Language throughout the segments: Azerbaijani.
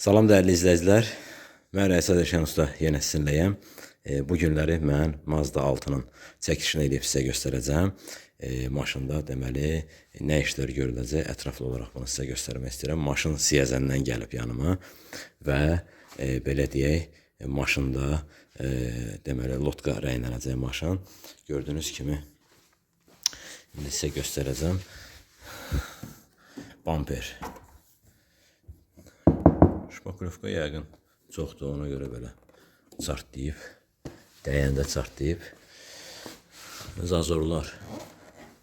Salam dəyərli izləyicilər. Mən Rəisad Erşən Usta yenə sizinləyəm. Bu günləri mən Mazda 6-nın çəkilişini edib sizə göstərəcəm. Maşında deməli nə işlər görüləcək, ətraflı olaraq bunu sizə göstərmək istəyirəm. Maşın Siyəzəndən gəlib yanıma və belə deyək, maşında deməli lotka rəynələcək maşın. Gördüyünüz kimi indi sizə göstərəcəm. Bamper. Şpakulovka yəqin çoxdur, ona görə belə çartlayıb, dəyəndə çartlayıb. Zazorlar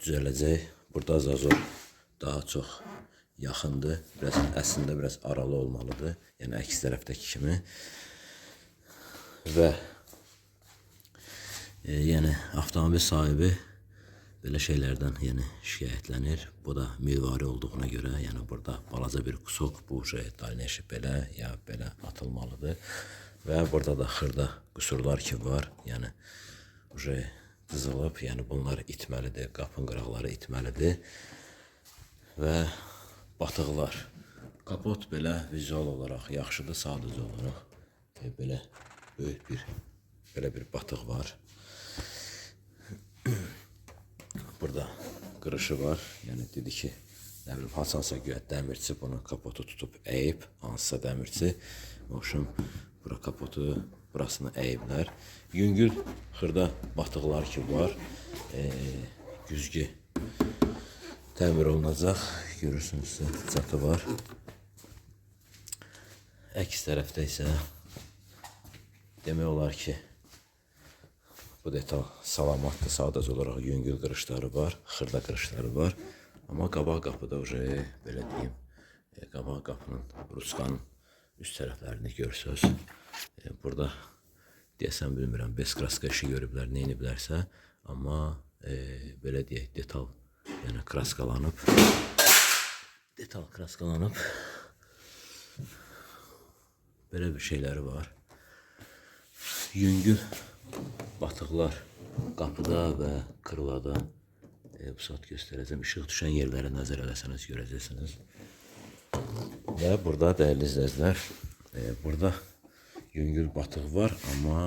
düzələcək. Burada zazor daha çox yaxındır. Əslində biraz aralı olmalıdır. Yəni əks tərəfdəki kimi. Və yəni avtomobil sahibi belə şeylərdən şikayətlənir. Bu da mirvari olduğuna görə, yəni burada balaca bir kusok, bu dalneşi belə ya belə atılmalıdır. Və burada da xırda qüsurlar ki var, yəni qızılıb, yəni bunlar itməlidir, qapın qıraqları itməlidir. Və batıqlar. Kapot belə vizual olaraq yaxşıdır, sadəcə olaraq belə böyük bir belə bir batıq var. Burada qırışı var. Yəni dedi ki, nə bilim, haçansa güya dəmirçi bunu kapotu tutub əyib, hansısa dəmirçi. Oxşum, bura kapotu, burasını əyiblər. Yüngül xırda batıqlar ki var. Güzgü təmir olunacaq. Görürsünüz, çatı var. Əks tərəfdə isə demək olar ki, bu detal salamatdır, sadəcə olaraq yüngül qırışları var, xırda qırışları var. Amma qabaq qapıda belə deyim, qabaq qapının, ruskanın üst tərəflərini görsünüz. Burada deyəsən bilmirəm, beskraska işi görüblər, neyiniblərsə, amma belə deyək, detal kraskalanıb, belə bir şeyləri var. Yüngül batıqlar qapıda və kırılada bu saat göstərəcəm. İşıq düşən yerlərə nəzər eləsəniz görəcəksiniz. Və burada dəyərli izləyicilər, burada yüngül batıq var, amma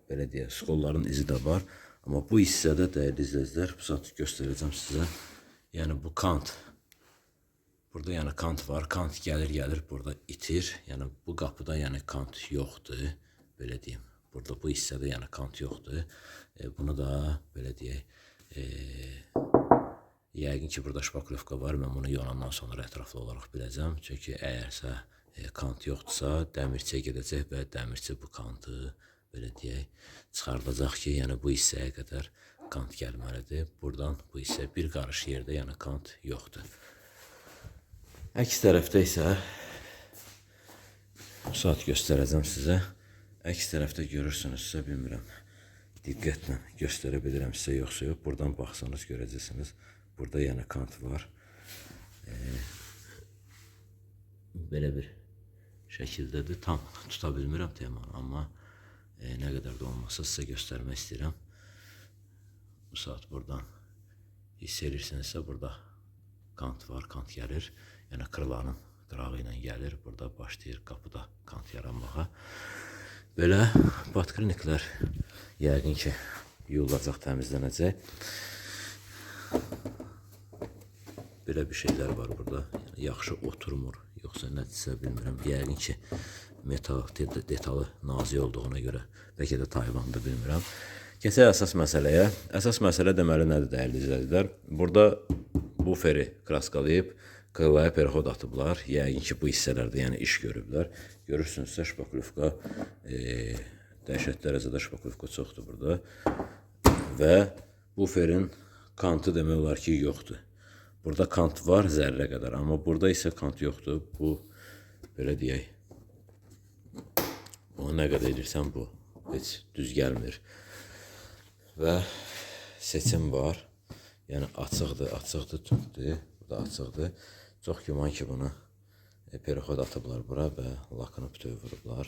belə deyək, skolların izi də var. Amma bu hissədə dəyərli izləyicilər, bu saat göstərəcəm sizə. Yəni bu kant. Burada yəni kant var. Kant gəlir, burada itir. Yəni bu qapıda yəni kant yoxdur. Belə deyim. Burada bu hissədə yəni kant yoxdur. Bunu da belə deyək, yəqin ki burada şpakulovka var. Mən bunu yonandan sonra ətraflı olaraq biləcəm. Çünki əgərsə kant yoxdursa, dəmirçiyə gedəcək və dəmirçi bu kantı belə deyək çıxardacaq ki, yəni bu hissəyə qədər kant gəlməlidir. Buradan bu hissə bir qarış yerdə yəni kant yoxdur. Əks tərəfdə isə bu saat göstərəcəm sizə. Əks tərəfdə görürsünüzsə, bilmirəm, diqqətlə göstərə bilirəm sizə yoxsa yox. Buradan baxsanız görəcəksiniz. Burada yəni kant var. Belə bir şəkildədir. Tam tuta bilmirəm temanı, amma nə qədər də olmasa sizə göstərmək istəyirəm. Bu saat buradan hiss edirsinizsə, burada kant var, kant gəlir. Yəni kırılanın qırağı ilə gəlir. Burada başlayır qapıda kant yaranmağa. Belə batkriniklər yəqin ki yuyulacaq, təmizlənəcək. Belə bir şeylər var burada. Yəni, yaxşı oturmur, yoxsa nədirsə bilmirəm. Yəqin ki metal detalı nazik olduğuna görə, bəlkə də Tayvan'da bilmirəm. Keçək əsas məsələyə. Əsas məsələ deməli nədir dəyərli izləyicilər? Burada buferi kraskalayıb, qılaya perxod atıblar. Yəqin ki bu hissələrdə yəni iş görüblər. Görürsünüzsə şpakulovka, dəhşət dərəcədə şpakulovka çoxdur burada. Və buferin kantı demək olar ki yoxdur. Burada kant var zərrə qədər, amma burada isə kant yoxdur. Bu belə deyək, onu nə qədər edirsən bu heç düz gəlmir. Və seçim var. Yəni açıqdır, tündür. Bu da açıqdır. Çox güman ki bunu perxod atıblar bura və lakını bütöv vurublar.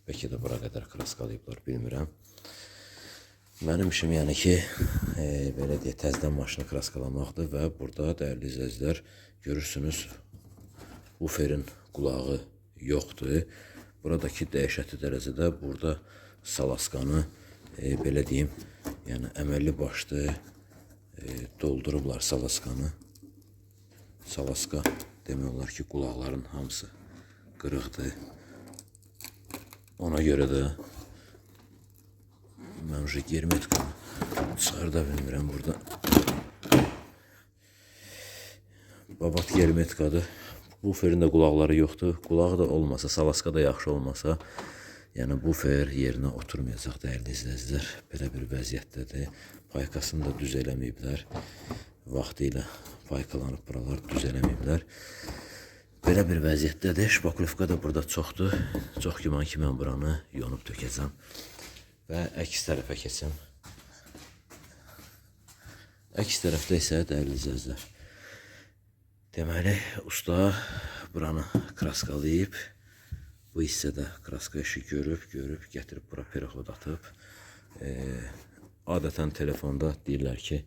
Bəlkə də bura qədər kraskalayıblar, bilmirəm. Mənim işim yəni ki, belə deyək, təzədən maşını kraskalamaqdır və burada dəyərli izləyicilər görürsünüz, buferin qulağı yoxdur. Buradakı dəhşətli dərəcədə burada salaskanı belə deyim, yəni əməlli başlı doldurublar salaskanı. Salaska demək olar ki, qulaqların hamısı qırıqdır. Ona görə də mən germetkanı çıxarda bilmirəm burada. Babat germetkadır. Buferin də qulaqları yoxdur. Qulağı da olmasa, salaska da yaxşı olmasa, yəni bufer yerinə oturmayacaq dəyərli izləyicilər. Belə bir vəziyyətdədir. Paykasını da düz eləməyiblər. Vaxtı ilə paykalanıb buralar düz eləməyiblər. Belə bir vəziyyətdədir. Şpakulovka da burada çoxdur. Çox güman ki, mən buranı yonub tökəcəm. Və əks tərəfə keçəm. Əks tərəfdə isə dəyərli izləyicilər, deməli, usta buranı kraskalayıb, bu hissədə kraska işi görüb, gətirib bura perixod atıb. Adətən telefonda deyirlər ki,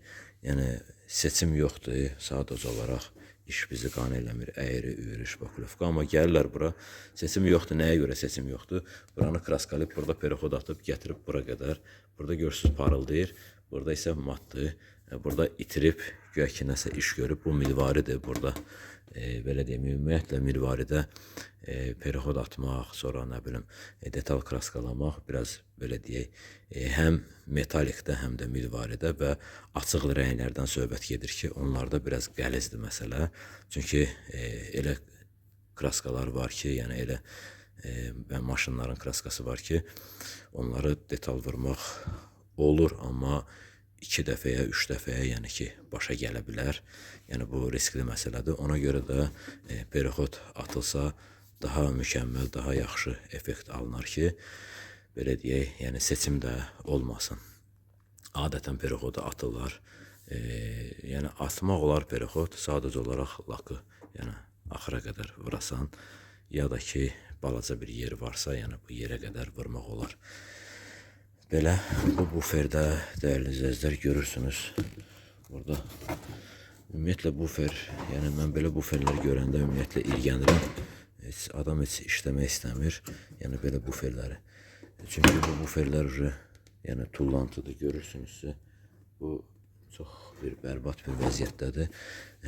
yəni seçim yoxdur, sadəcə olaraq iş bizi qane eləmir, əyri, üyri, şpakulovka. Amma gəlirlər bura, seçim yoxdur, nəyə görə seçim yoxdur? Buranı kraskalayıb, burada perixod atıb, gətirib bura qədər. Burada görürsünüz parıldayır, burada isə matdır. Burada itirib, güya ki, nəsə iş görüb, bu milvaridir burada. Belə deyim, ümumiyyətlə milvaridə perixod atmaq, sonra nə bilim, detal kraskalamaq, biraz belə deyək, həm metalikdə, həm də milvaridə və açıq rənglərdən söhbət gedir ki, onlarda biraz qəlizdir məsələ. Çünki elə kraskalar var ki, yəni elə maşınların kraskası var ki, onları detal vurmaq olur, amma 2 dəfəyə, 3 dəfəyə, yəni ki, başa gələ bilər. Yəni bu riskli məsələdir. Ona görə də perixod atılsa daha mükəmməl, daha yaxşı effekt alınar ki, belə deyək, yəni seçim də olmasın. Adətən perixodu atırlar. Yəni atmaq olar perixod, sadəcə olaraq lakı, yəni axıra qədər vurasan, ya da ki, balaca bir yer varsa, yəni bu yerə qədər vurmaq olar. Belə, bu buferdə dəyərli izləyicilər görürsünüz. Burada ümumiyyətlə bufer, yəni mən belə buferlər görəndə ümumiyyətlə irgənirəm. Adam heç işləmək istəmir, yəni belə buferləri. Çünki bu buferlər yəni tullantıdır, görürsünüzsə. Bu çox bir bərbad bir vəziyyətdədir.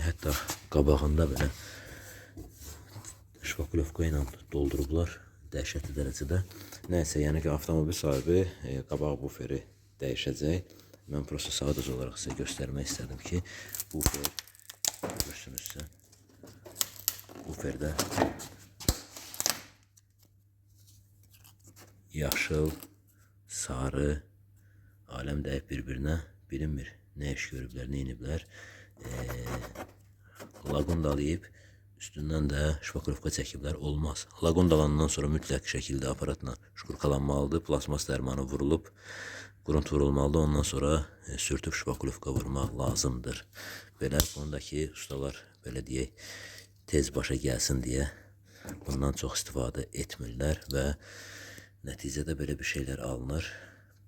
Hətta qabağında belə şpakulovka ilə doldurublar. Dəhşətli dərəcədə. Nəysə, yəni ki, avtomobil sahibi qabaq buferi dəyişəcək. Mən prosta sadəcə olaraq sizə göstərmək istədim ki, bufer, görürsünüzsə, buferdə yaşıl, sarı, aləm dəyib bir-birinə, bilinmir, nə iş görüblər, nə iniblər. Lagundalayıb, üstündən də şpakulovka çəkiblər, olmaz. Lagundalandan sonra mütləq şəkildə aparatla şkurkalanmalıdır, plasmas dərmanı vurulub, grunt vurulmalıdır, ondan sonra sürtüb şpakulovka vurmaq lazımdır. Belə, bundakı ustalar, belə deyək, tez başa gəlsin deyə bundan çox istifadə etmirlər və nəticədə belə bir şeylər alınır.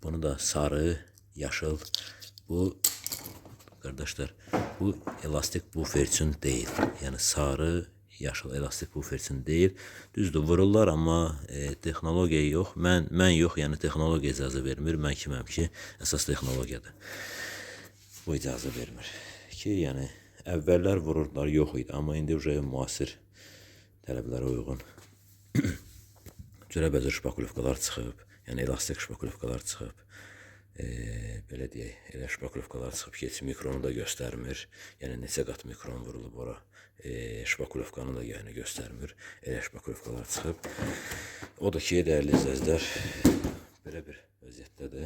Bunu da sarı, yaşıl, bu qardaşlar, bu elastik bufer üçün deyil. Yəni sarı, yaşıl elastik bufer üçün deyil. Düzdür, vururlar, amma texnologiya yox. Mən yox, yəni texnologiya icazə vermir. Mən kiməm ki, əsas texnologiyadır. Bu icazə vermir. Ki, yəni əvvəllər vururlar, yox idi. Amma indi müasir tələblərə uyğun cürəbəcür şpakulovkalar çıxıb. Yəni elastik şpakulovkalar çıxıb. Belə deyək, elə şpakulovkalar çıxıb ki, heç mikronu da göstərmir. Yəni neçə qat mikron vurulub ora. Şpakulovkanı da yəni göstərmir. Elə şpakulovkalar çıxıb. O da ki, dəyərli izləyicilər, belə bir vəziyyətdədir.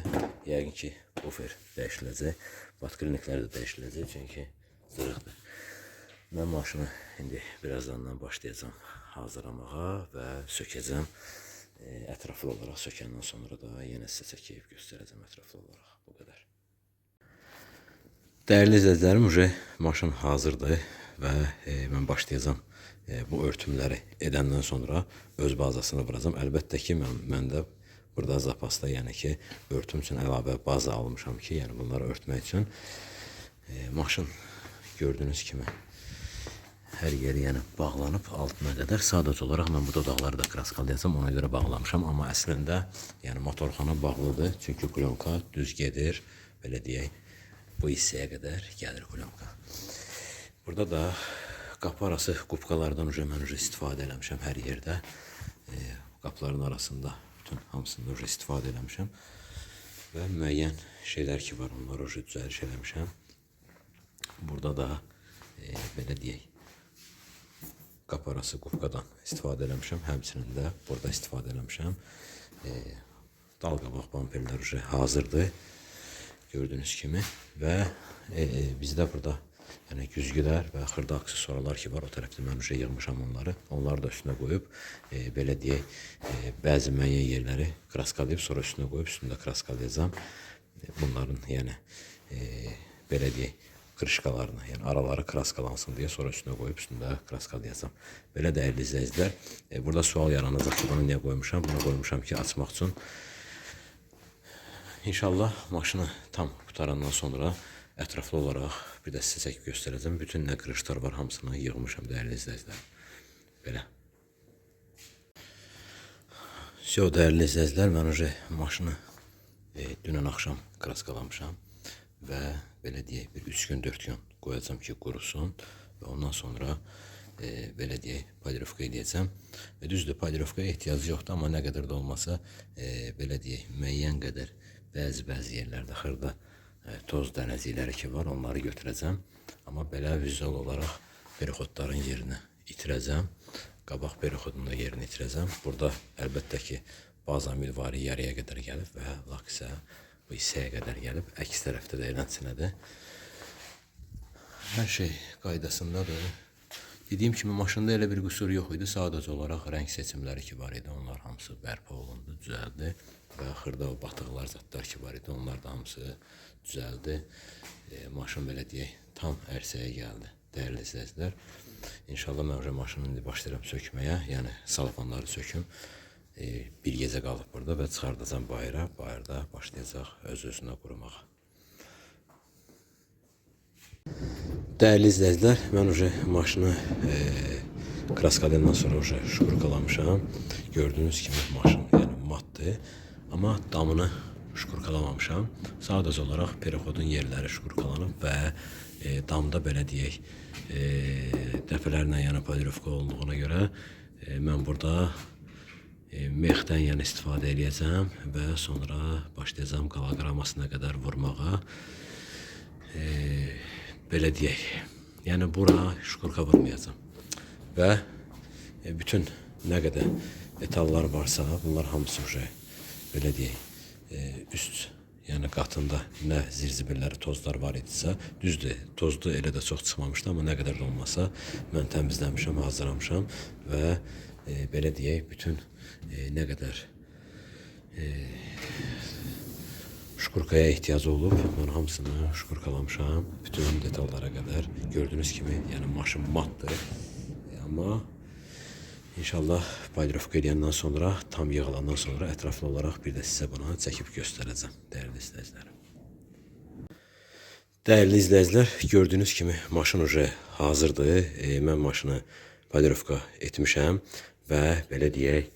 Yəqin ki, bufer dəyişiləcək. Batkliniklər də dəyişiləcək, çünki zırıqdır. Mən maşını indi birazdan başlayacağım hazırlamağa və sökəcəm. Ətraflı olaraq sökəndən sonra da yenə sizə çəkib göstərəcəm ətraflı olaraq. Bu qədər. Dəyərli izləyicilərim, maşın hazırdır və mən başlayacağım bu örtümləri edəndən sonra öz bazasını vuracağım. Əlbəttə ki, mən də burada zapasda, yəni ki, örtüm üçün əlavə baza almışam ki, yəni bunları örtmək üçün. Maşın gördüyünüz kimi hər yeri yəni bağlanıb altına qədər. Sadəcə olaraq mən bu dodaqları da kraskalayacağam, ona görə bağlamışam. Amma əslində yəni motorxana bağlıdır. Çünki plyonka düz gedir. Belə deyək, bu hissəyə qədər gəlir plyonka. Burada da qapı arası qubqalardan mən istifadə eləmişəm hər yerdə. Qapıların arasında bütün hamısını istifadə eləmişəm. Və müəyyən şeylər ki var, onları düzəliş eləmişəm. Burada da belə deyək, qapı arası qubqadan istifadə eləmişəm. Həmçinin də burada istifadə eləmişəm. Dal qabaq bamperlər hazırdır. Gördüyünüz kimi. Və bizdə burada yəni güzgülər və xırda aksesuarlar ki var, o tərəfdə mən yığmışam onları. Onları da üstünə qoyub, belə deyək, bəzi müəyyən yerləri kraskalayıb, sonra üstünə qoyub, üstündə kraskalayacağam. Bunların yəni belə deyək, qırışqalarını, yəni araları kraskalansın deyə sonra üstünə qoyub, üstündə kraskalayacağam. Belə dəyərli izləyicilər, burada sual yaranacaq ki, bunu niyə qoymuşam? Bunu qoymuşam ki, açmaq üçün. İnşallah maşını tam qutarandan sonra ətraflı olaraq bir də sizə çəkib göstərəcəm. Bütün nə qırışlar var, hamısını yığmışam dəyərli izləyicilər. Belə. Dəyərli izləyicilər, mən maşını dünən axşam kraskalamışam və belə deyək, bir 3 gün 4 gün qoyacam ki, qurusun və ondan sonra belə deyək, polirofka edəcəm. Düzdür, polirofkaya ehtiyac yoxdur, amma nə qədər də olmasa belə deyək, müəyyən qədər bəzi yerlərdə xırda toz dənəcikləri ki var, onları götürəcəm. Amma belə vizual olaraq perixodların yerini itirəcəm. Qabaq perixodun da yerini itirəcəm. Burada əlbəttə ki, baza milvari yarıya qədər gəlib və lak isə bu hissəyə qədər gəlib. Əks tərəfdə də eləsinədir. Hər şey qaydasındadır. Dediyim kimi, maşında elə bir qüsur yox idi. Sadəcə olaraq rəng seçimləri ki var idi, onlar hamısı bərpa olundu, düzəldi. Və xırda o batıqlar, zatlar ki var idi, onlar da hamısı düzəldi. Maşın belə deyək, tam ərsəyə gəldi. Dəyərli izləyicilər, İnşallah mən maşını indi başlayıram sökməyə, yəni salafanları söküm. Bir gecə qalıb burada və çıxardacam bayıra. Bayırda başlayacaq öz-özünə qurumağa. Dəyərli izləyicilər, mən maşını kraskalayandan sonra şkurkalamışam. Gördüyünüz kimi maşın yəni matdır. Amma damını şkurkalamamışam. Sadəcə olaraq perixodun yerləri şkurkalanıb və damda belə deyək, dəfələrlə yəni polirofka olduğuna görə mən burada mexdən yəni istifadə edəcəm və sonra başlayacağım qalaqramasına qədər vurmağa. Belə deyək, yəni bura şkurka vurmayacağım və bütün nə qədər detallar varsa, bunlar hamısı belə deyək, üst yəni qatında nə zirzibilləri, tozlar var idisə, düzdür, tozdu elə də çox çıxmamışdı, amma nə qədər də olmasa mən təmizləmişəm, hazırlamışam və belə deyək, bütün nə qədər şkurkaya ehtiyacı olub, mən hamısını şkurkalamışam, bütün detallara qədər. Gördüyünüz kimi, yəni maşın matdır, amma İnşallah polirofka edəndən sonra, tam yığılandan sonra ətraflı olaraq bir də sizə bunu çəkib göstərəcəm, dəyərli izləyicilər. Dəyərli izləyicilər, gördüyünüz kimi maşın hazırdır. Mən maşını polirofka etmişəm və belə deyək,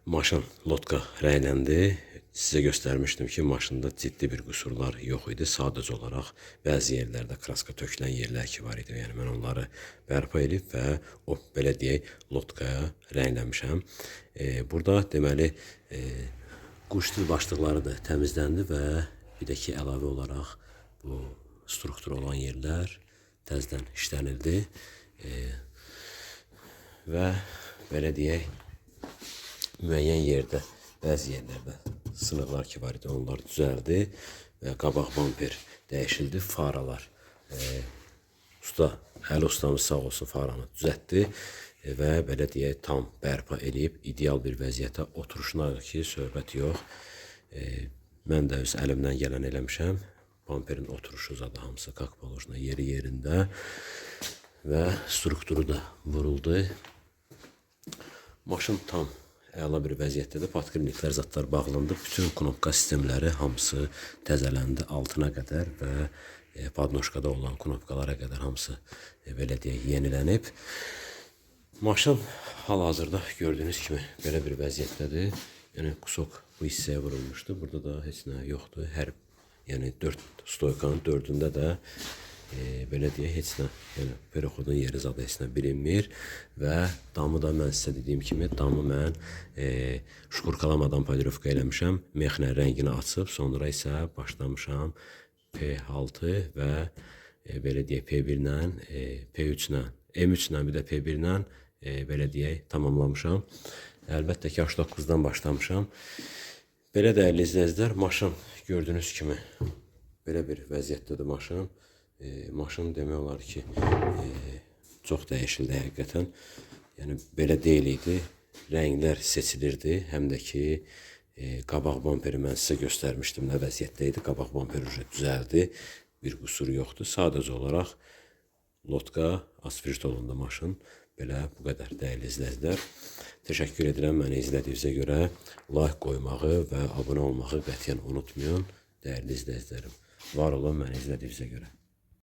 maşın lotka rəyləndi. Sizə göstərmişdim ki, maşında ciddi bir qüsurlar yox idi. Sadəcə olaraq bəzi yerlərdə kraska tökülən yerlər ki var idi. Yəni mən onları bərpa edib və o belə deyək, lotkaya rəngləmişəm. Burada deməli quş dil başlıqları da təmizləndi və bir də ki, əlavə olaraq bu struktur olan yerlər təzədən işlənildi. Və belə deyək, müəyyən yerdə, bəzi yerlərdə sınıqlar ki var idi, onlar düzəldi və qabaq bamper dəyişildi, faralar. Əli ustamız sağ olsun faranı düzəltdi və belə deyək, tam bərpa edib, ideal bir vəziyyətə oturuşuna ki, söhbət yox. Mən də öz əlimdən gələn eləmişəm. Bamperin oturuşu zadı hamısı kakpolojuna yeri yerində və strukturu da vuruldu. Maşın tam əla bir vəziyyətdədir. Patkirliklər, zatlar bağlandı. Bütün knopka sistemləri hamısı təzələndi altına qədər və Padnoşkada olan knopkalara qədər hamısı belə deyək yenilənib. Maşın hal-hazırda gördüyünüz kimi belə bir vəziyyətdədir. Yəni kusok bu hissəyə vurulmuşdu. Burada da heç nə yoxdur. Yəni 4 stoykanın 4-ündə də belə deyək heç nə, yəni peroxodun yeri zad heç nə bilinmir və damı da mən sizə dediyim kimi damı mən şkurkalamadan polirovka eləmişəm. Mexlə rəngini açıb, sonra isə başlamışam P6 və belə deyək P1 ilə, P3 ilə, M3 ilə bir də P1 ilə belə deyək tamamlamışam. Əlbəttə ki 89-dan başlamışam. Belə dəyərli izləyicilər, maşın gördüyünüz kimi belə bir vəziyyətdədir maşın. Maşın demək olar ki çox dəyişildi həqiqətən. Yəni belə deyil idi. Rənglər seçilirdi. Həm də ki qabaq bumperi mən sizə göstərmişdim nə vəziyyətdə idi. Qabaq bumperi düzəldi. Bir qüsur yoxdur. Sadəcə olaraq lotka asfalt olundu maşın. Belə bu qədər dəyərli izləyicilər. Təşəkkür edirəm məni izlədiyinizə görə. Like qoymağı və abunə olmağı qətiyyən unutmayın. Dəyərli izləyicilərim. Var olun məni izlədiyinizə görə.